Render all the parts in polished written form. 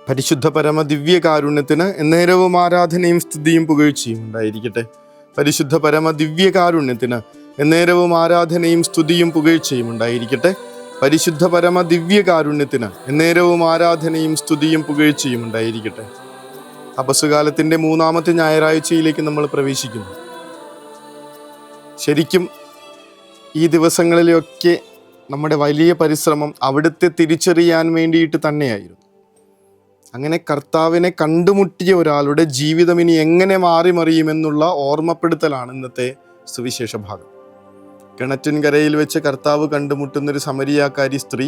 പരിശുദ്ധ പരമ ദിവ്യകാരുണ്യത്തിന് എന്നേരവും ആരാധനയും സ്തുതിയും പുകഴ്ചയും ഉണ്ടായിരിക്കട്ടെ. പരിശുദ്ധ പരമ ദിവ്യകാരുണ്യത്തിന് എന്നേരവും ആരാധനയും സ്തുതിയും പുകഴ്ചയും ഉണ്ടായിരിക്കട്ടെ. പരിശുദ്ധ പരമ ദിവ്യകാരുണ്യത്തിന് എന്നേരവും ആരാധനയും സ്തുതിയും പുകഴ്ചയും ഉണ്ടായിരിക്കട്ടെ. അപസ്സുകാലത്തിൻ്റെ 3-ാമത്തെ ഞായറാഴ്ചയിലേക്ക് നമ്മൾ പ്രവേശിക്കുന്നു. ശരിക്കും ഈ ദിവസങ്ങളിലൊക്കെ നമ്മുടെ വലിയ പരിശ്രമം അവിടുത്തെ തിരിച്ചറിയാൻ വേണ്ടിയിട്ട് തന്നെയായിരുന്നു. അങ്ങനെ കർത്താവിനെ കണ്ടുമുട്ടിയ ഒരാളുടെ ജീവിതം ഇനി എങ്ങനെ മാറിമറിയുമെന്നുള്ള ഓർമ്മപ്പെടുത്തലാണ് ഇന്നത്തെ സുവിശേഷ ഭാഗം. കിണറ്റിൻകരയിൽ വെച്ച് കർത്താവ് കണ്ടുമുട്ടുന്നൊരു സമരിയാക്കാരി സ്ത്രീ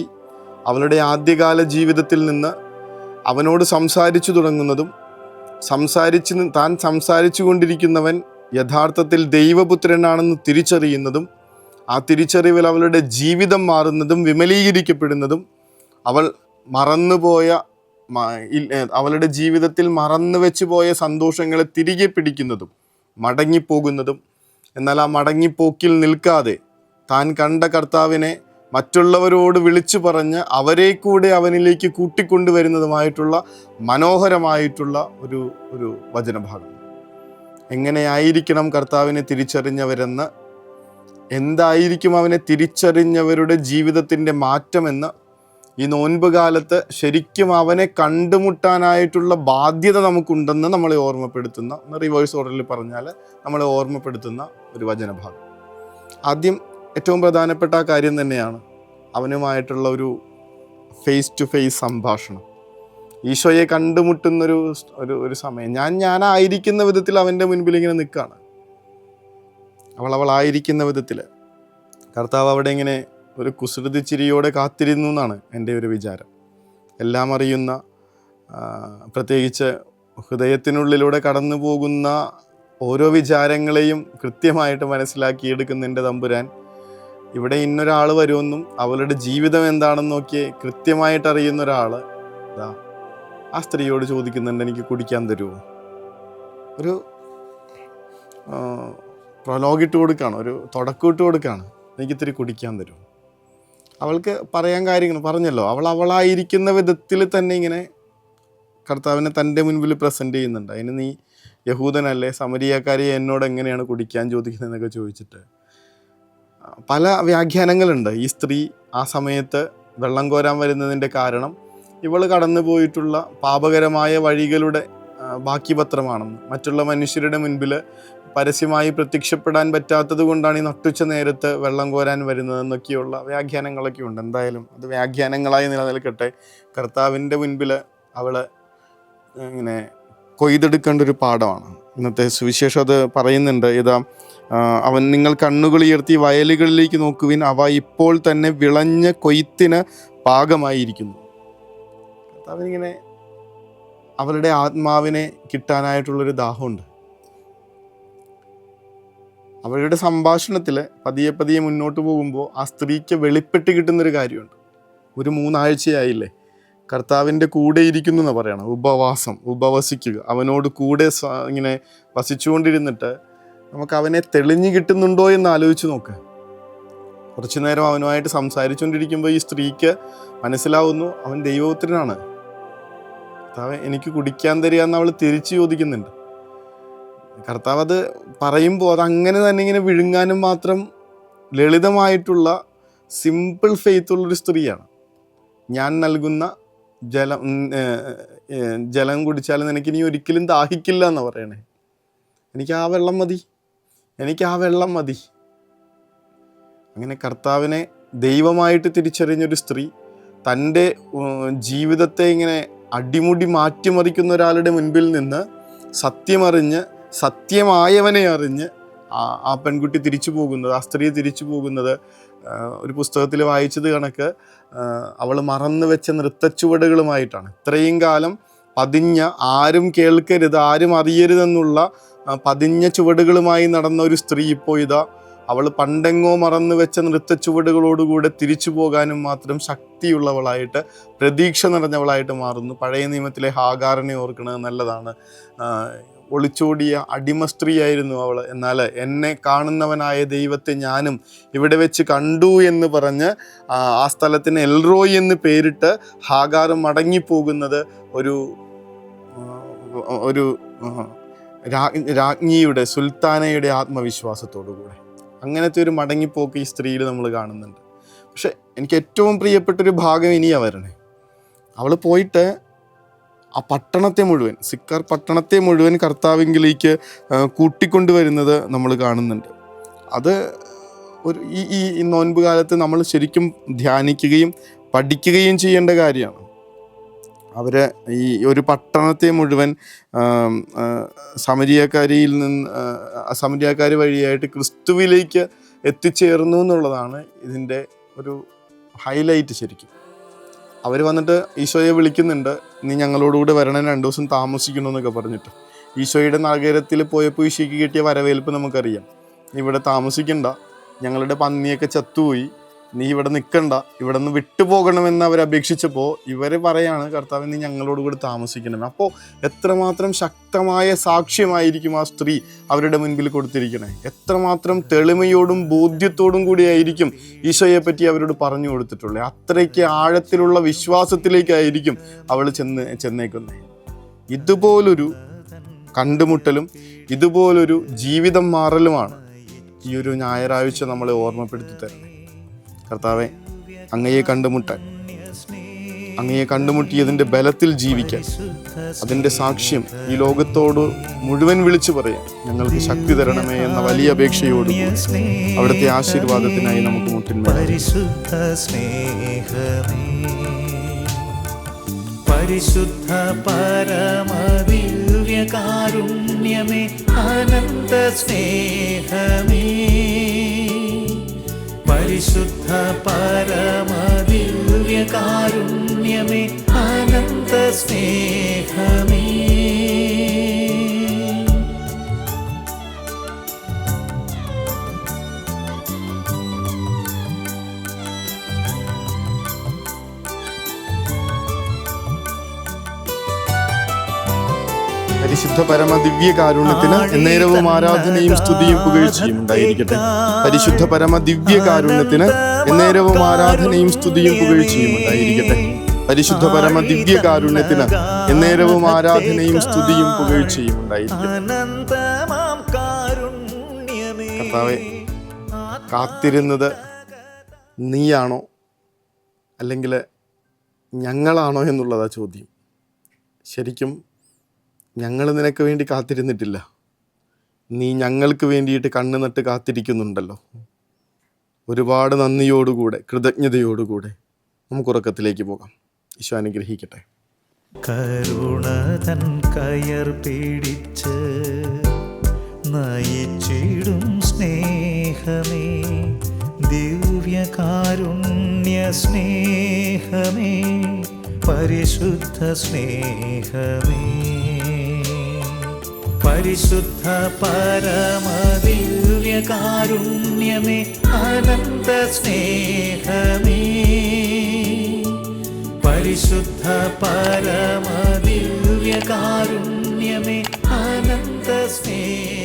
അവളുടെ ആദ്യകാല ജീവിതത്തിൽ നിന്ന് അവനോട് സംസാരിച്ചു തുടങ്ങുന്നതും താൻ സംസാരിച്ചു കൊണ്ടിരിക്കുന്നവൻ യഥാർത്ഥത്തിൽ ദൈവപുത്രനാണെന്ന് തിരിച്ചറിയുന്നതും ആ തിരിച്ചറിവിൽ അവളുടെ ജീവിതം മാറുന്നതും വിമലീകരിക്കപ്പെടുന്നതും അവളുടെ ജീവിതത്തിൽ മറന്നു വെച്ച് പോയ സന്തോഷങ്ങളെ തിരികെ പിടിക്കുന്നതും മടങ്ങിപ്പോകുന്നതും, എന്നാൽ ആ മടങ്ങിപ്പോക്കിൽ നിൽക്കാതെ താൻ കണ്ട കർത്താവിനെ മറ്റുള്ളവരോട് വിളിച്ചു പറഞ്ഞ് അവരെ കൂടെ അവനിലേക്ക് കൂട്ടിക്കൊണ്ടുവരുന്നതുമായിട്ടുള്ള മനോഹരമായിട്ടുള്ള ഒരു വചനഭാഗം. എങ്ങനെയായിരിക്കണം കർത്താവിനെ തിരിച്ചറിഞ്ഞവരെന്ന്, എന്തായിരിക്കും അവനെ തിരിച്ചറിഞ്ഞവരുടെ ജീവിതത്തിൻ്റെ മാറ്റമെന്ന് ഈ നോൻപ് കാലത്ത് ശരിക്കും അവനെ കണ്ടുമുട്ടാനായിട്ടുള്ള ബാധ്യത നമുക്കുണ്ടെന്ന് നമ്മളെ ഓർമ്മപ്പെടുത്തുന്ന, റിവേഴ്സ് ഓർഡറിൽ പറഞ്ഞാൽ നമ്മളെ ഓർമ്മപ്പെടുത്തുന്ന ഒരു വചനഭാഗം. ആദ്യം ഏറ്റവും പ്രധാനപ്പെട്ട ആ കാര്യം തന്നെയാണ് അവനുമായിട്ടുള്ള ഒരു ഫേസ് ടു ഫേസ് സംഭാഷണം. ഈശോയെ കണ്ടുമുട്ടുന്നൊരു ഒരു സമയം. ഞാനായിരിക്കുന്ന വിധത്തിൽ അവൻ്റെ മുൻപിൽ ഇങ്ങനെ നിൽക്കുകയാണ്. അവളായിരിക്കുന്ന വിധത്തിൽ കർത്താവ് അവിടെ ഇങ്ങനെ ഒരു കുസൃതി ചിരിയോടെ കാത്തിരുന്നു എന്നാണ് എൻ്റെ ഒരു വിചാരം. എല്ലാം അറിയുന്ന, പ്രത്യേകിച്ച് ഹൃദയത്തിനുള്ളിലൂടെ കടന്നു പോകുന്ന ഓരോ വിചാരങ്ങളെയും കൃത്യമായിട്ട് മനസ്സിലാക്കിയെടുക്കുന്ന എൻ്റെ തമ്പുരാൻ ഇവിടെ ഇന്നൊരാൾ വരുമെന്നും അവളുടെ ജീവിതം എന്താണെന്ന് നോക്കി കൃത്യമായിട്ട് അറിയുന്ന ഒരാൾ ആ സ്ത്രീയോട് ചോദിക്കുന്നുണ്ട്, എനിക്ക് കുടിക്കാൻ തരുമോ? ഒരു പ്രൊലോഗിട്ട് കൊടുക്കുകയാണ്, ഒരു തുടക്കമിട്ട് കൊടുക്കുകയാണ്, എനിക്കിത്തിരി കുടിക്കാൻ തരുമോ? അവൾക്ക് പറയാൻ കാര്യങ്ങൾ പറഞ്ഞല്ലോ. അവളായിരിക്കുന്ന വിധത്തിൽ തന്നെ ഇങ്ങനെ കർത്താവിനെ തൻ്റെ മുൻപിൽ പ്രസൻറ്റ് ചെയ്യുന്നുണ്ട്. അതിന് നീ യഹൂദനല്ലേ, സമരിയാക്കാരി എന്നോട് എങ്ങനെയാണ് കുടിക്കാൻ ചോദിക്കുന്നതെന്നൊക്കെ ചോദിച്ചിട്ട് പല വ്യാഖ്യാനങ്ങളുണ്ട്. ഈ സ്ത്രീ ആ സമയത്ത് വെള്ളം കോരാൻ വരുന്നതിൻ്റെ കാരണം ഇവൾ കടന്നു പോയിട്ടുള്ള പാപകരമായ വഴികളുടെ ബാക്കി പത്രമാണെന്ന്, മറ്റുള്ള മനുഷ്യരുടെ മുൻപിൽ പരസ്യമായി പ്രത്യക്ഷപ്പെടാൻ പറ്റാത്തത് കൊണ്ടാണ് ഈ നട്ടുച്ച നേരത്ത് വെള്ളം കോരാൻ വരുന്നതെന്നൊക്കെയുള്ള വ്യാഖ്യാനങ്ങളൊക്കെ ഉണ്ട്. എന്തായാലും അത് വ്യാഖ്യാനങ്ങളായി നിലനിൽക്കട്ടെ. കർത്താവിൻ്റെ മുൻപിൽ അവൾ ഇങ്ങനെ കൊയ്തെടുക്കേണ്ട ഒരു പാഠമാണ്. ഇന്നത്തെ സുവിശേഷം അത് പറയുന്നുണ്ട്. അവൻ നിങ്ങൾ കണ്ണുകൾ ഉയർത്തി വയലുകളിലേക്ക് നോക്കുവിൻ, അവ ഇപ്പോൾ തന്നെ വിളഞ്ഞ കൊയ്ത്തിന് പാകമായിരിക്കുന്നു. കർത്താവിനിങ്ങനെ അവളുടെ ആത്മാവിനെ കിട്ടാനായിട്ടുള്ളൊരു ദാഹമുണ്ട്. അവരുടെ സംഭാഷണത്തിൽ പതിയെ മുന്നോട്ട് പോകുമ്പോൾ ആ സ്ത്രീക്ക് വെളിപ്പെട്ട് കിട്ടുന്നൊരു കാര്യമുണ്ട്. ഒരു 3 ആഴ്ചയായില്ലേ കർത്താവിൻ്റെ കൂടെ ഇരിക്കുന്നു എന്ന് പറയണം, ഉപവസിക്കുക, അവനോട് കൂടെ ഇങ്ങനെ വസിച്ചുകൊണ്ടിരുന്നിട്ട് നമുക്ക് അവനെ തെളിഞ്ഞു കിട്ടുന്നുണ്ടോ എന്ന് ആലോചിച്ച് നോക്കുക. കുറച്ചു നേരം അവനുമായിട്ട് സംസാരിച്ചുകൊണ്ടിരിക്കുമ്പോൾ ഈ സ്ത്രീക്ക് മനസ്സിലാവുന്നു അവൻ ദൈവപുത്രനാണ്. കർത്താവ് എനിക്ക് കുടിക്കാൻ തരിക എന്ന് അവൾ തിരിച്ചു ചോദിക്കുന്നുണ്ട്. കർത്താവ് അത് പറയുമ്പോൾ അതങ്ങനെ തന്നെ ഇങ്ങനെ വിഴുങ്ങാനും മാത്രം ലളിതമായിട്ടുള്ള സിമ്പിൾ ഫെയ്ത്തുള്ളൊരു സ്ത്രീയാണ്. ഞാൻ നൽകുന്ന ജലം കുടിച്ചാൽ നിനക്കിനി ഒരിക്കലും ദാഹിക്കില്ല എന്ന് പറയണേ. എനിക്ക് ആ വെള്ളം മതി. അങ്ങനെ കർത്താവിനെ ദൈവമായിട്ട് തിരിച്ചറിഞ്ഞൊരു സ്ത്രീ തൻ്റെ ജീവിതത്തെ ഇങ്ങനെ അടിമുടി മാറ്റിമറിക്കുന്ന ഒരാളുടെ മുൻപിൽ നിന്ന് സത്യമറിഞ്ഞ് സത്യമായവനെ അറിഞ്ഞ് ആ പെൺകുട്ടി തിരിച്ചു പോകുന്നത്, ആ സ്ത്രീ തിരിച്ചു പോകുന്നത് ഒരു പുസ്തകത്തിൽ വായിച്ചത് കണക്ക് അവൾ മറന്നു വെച്ച നൃത്തച്ചുവടുകളുമായിട്ടാണ്. ഇത്രയും കാലം പതിഞ്ഞ, ആരും കേൾക്കരുത്, ആരും അറിയരുതെന്നുള്ള പതിഞ്ഞ ചുവടുകളുമായി നടന്ന ഒരു സ്ത്രീ ഇപ്പോൾ അവൾ പണ്ടെങ്ങോ മറന്നു വെച്ച നൃത്തച്ചുവടുകളോടുകൂടെ തിരിച്ചു പോകാനും മാത്രം ശക്തിയുള്ളവളായിട്ട്, പ്രതീക്ഷ നിറഞ്ഞവളായിട്ട് മാറുന്നു. പഴയ നിയമത്തിലെ ഹാഗാറിനെ ഓർക്കുന്നത് നല്ലതാണ്. ഒളിച്ചോടിയ അടിമ സ്ത്രീയായിരുന്നു അവൾ. എന്നാൽ എന്നെ കാണുന്നവനായ ദൈവത്തെ ഞാനും ഇവിടെ വെച്ച് കണ്ടു എന്ന് പറഞ്ഞ് ആ സ്ഥലത്തിന് എൽറോയ് എന്ന് പേരിട്ട് ഹാഗാർ മടങ്ങിപ്പോകുന്നത് ഒരു രാജ്ഞിയുടെ, സുൽത്താനയുടെ ആത്മവിശ്വാസത്തോടു കൂടെ. അങ്ങനത്തെ ഒരു മടങ്ങിപ്പോക്ക് ഈ സ്ത്രീയിൽ നമ്മൾ കാണുന്നുണ്ട്. പക്ഷെ എനിക്ക് ഏറ്റവും പ്രിയപ്പെട്ടൊരു ഭാഗം ഇനിയാ വരണേ. അവൾ പോയിട്ട് ആ പട്ടണത്തെ മുഴുവൻ, സിക്കാർ പട്ടണത്തെ മുഴുവൻ കർത്താവിങ്കിലേക്ക് കൂട്ടിക്കൊണ്ടുവരുന്നത് നമ്മൾ കാണുന്നുണ്ട്. അത് ഈ നോൻപ് കാലത്ത് നമ്മൾ ശരിക്കും ധ്യാനിക്കുകയും പഠിക്കുകയും ചെയ്യേണ്ട കാര്യമാണ്. അവർ ഈ ഒരു പട്ടണത്തെ മുഴുവൻ സമരിയാക്കാർ വഴിയായിട്ട് ക്രിസ്തുവിലേക്ക് എത്തിച്ചേർന്നു എന്നുള്ളതാണ് ഇതിൻ്റെ ഒരു ഹൈലൈറ്റ്. ശരിക്കും അവർ വന്നിട്ട് ഈശോയെ വിളിക്കുന്നുണ്ട്, നീ ഞങ്ങളോടുകൂടി വരണം, 2 ദിവസം താമസിക്കണമെന്നൊക്കെ പറഞ്ഞിട്ട്. ഈശോയുടെ നഗരത്തിൽ പോയപ്പോൾ ഈശോയ്ക്ക് കിട്ടിയ വരവേൽപ്പ് നമുക്കറിയാം. ഇവിടെ താമസിക്കണ്ട, ഞങ്ങളുടെ പന്നിയൊക്കെ ചത്തുപോയി, നീ ഇവിടെ നിൽക്കണ്ട, ഇവിടെ നിന്ന് വിട്ടുപോകണമെന്ന് അവർ അപേക്ഷിച്ചപ്പോൾ ഇവർ പറയാണ്, കർത്താവ് നീ ഞങ്ങളോട് കൂടി താമസിക്കണം. അപ്പോൾ എത്രമാത്രം ശക്തമായ സാക്ഷ്യമായിരിക്കും ആ സ്ത്രീ അവരുടെ മുൻപിൽ കൊടുത്തിരിക്കണേ. എത്രമാത്രം തെളിമയോടും ബോധ്യത്തോടും കൂടിയായിരിക്കും ഈശോയെ പറ്റി അവരോട് പറഞ്ഞു കൊടുത്തിട്ടുള്ളത്. അത്രയ്ക്ക് ആഴത്തിലുള്ള വിശ്വാസത്തിലേക്കായിരിക്കും അവൾ ചെന്നേക്കുന്നത്. ഇതുപോലൊരു കണ്ടുമുട്ടലും ഇതുപോലൊരു ജീവിതം മാറലുമാണ് ഈ ഒരു ഞായറാഴ്ച നമ്മളെ ഓർമ്മപ്പെടുത്തി തരുന്നത്. കർത്താവെ, അങ്ങയെ കണ്ടുമുട്ടാൻ, അങ്ങയെ കണ്ടുമുട്ടിയതിൻ്റെ ബലത്തിൽ ജീവിക്കാൻ, അതിൻ്റെ സാക്ഷ്യം ഈ ലോകത്തോട് മുഴുവൻ വിളിച്ചു പറയാൻ ഞങ്ങൾക്ക് ശക്തി തരണമേ എന്ന വലിയ അപേക്ഷയോടുകൂടി അവിടുത്തെ ആശീർവാദത്തിനായി നമുക്ക് മുട്ടിന്മേൽ. പരിശുദ്ധ പരമദിവ്യകാരുണ്യമേ, അനന്ത സ്നേഹമേ, പരിശുദ്ധ പരമദിവ്യകാരുണ്യമേ, അനന്ത സ്നേഹമേ. പരിശുദ്ധ പരമ ദിവ്യ കാരുണ്യത്തിന് എന്നേരവും ആരാധനയും സ്തുതിയും പുകഴ്ചയും ഉണ്ടായിരിക്കട്ടെ. പരിശുദ്ധ പരമ ദിവ്യ കാരുണ്യത്തിന് എന്നേരവും ആരാധനയും സ്തുതിയും പുകഴ്ചയും ഉണ്ടായിരിക്കട്ടെ. പരിശുദ്ധ പരമ ദിവ്യ കാരുണ്യത്തിന് എന്നേരവും ആരാധനയും സ്തുതിയും പുകഴ്ചയും ഉണ്ടായിരിക്കട്ടെ. കർത്താവേ, കാത്തിരുന്നത് നീയാണോ അല്ലെങ്കിൽ ഞങ്ങളാണോ എന്നുള്ളതാ ചോദ്യം. ശരിക്കും ഞങ്ങൾ നിനക്ക് വേണ്ടി കാത്തിരുന്നിട്ടില്ല, നീ ഞങ്ങൾക്ക് വേണ്ടിയിട്ട് കണ്ണു നട്ട് കാത്തിരിക്കുന്നുണ്ടല്ലോ. ഒരുപാട് നന്ദിയോടുകൂടെ, കൃതജ്ഞതയോടുകൂടെ നമുക്ക് ഉറക്കത്തിലേക്ക് പോകാം. ഈശോ അനുഗ്രഹിക്കട്ടെ. കരുണതൻ കയർ പിടിച്ച് നയിച്ചിടും സ്നേഹമേ, ദിവ്യകാരുണ്യ സ്നേഹമേ, പരിശുദ്ധ സ്നേഹമേ, പരിശുദ്ധ പരമദിവ്യകാരുണ്യമേ, അനന്ത സ്നേഹമേ, പരിശുദ്ധ പരമദിവ്യകാരുണ്യമേ, അനന്ത സ്നേഹമേ.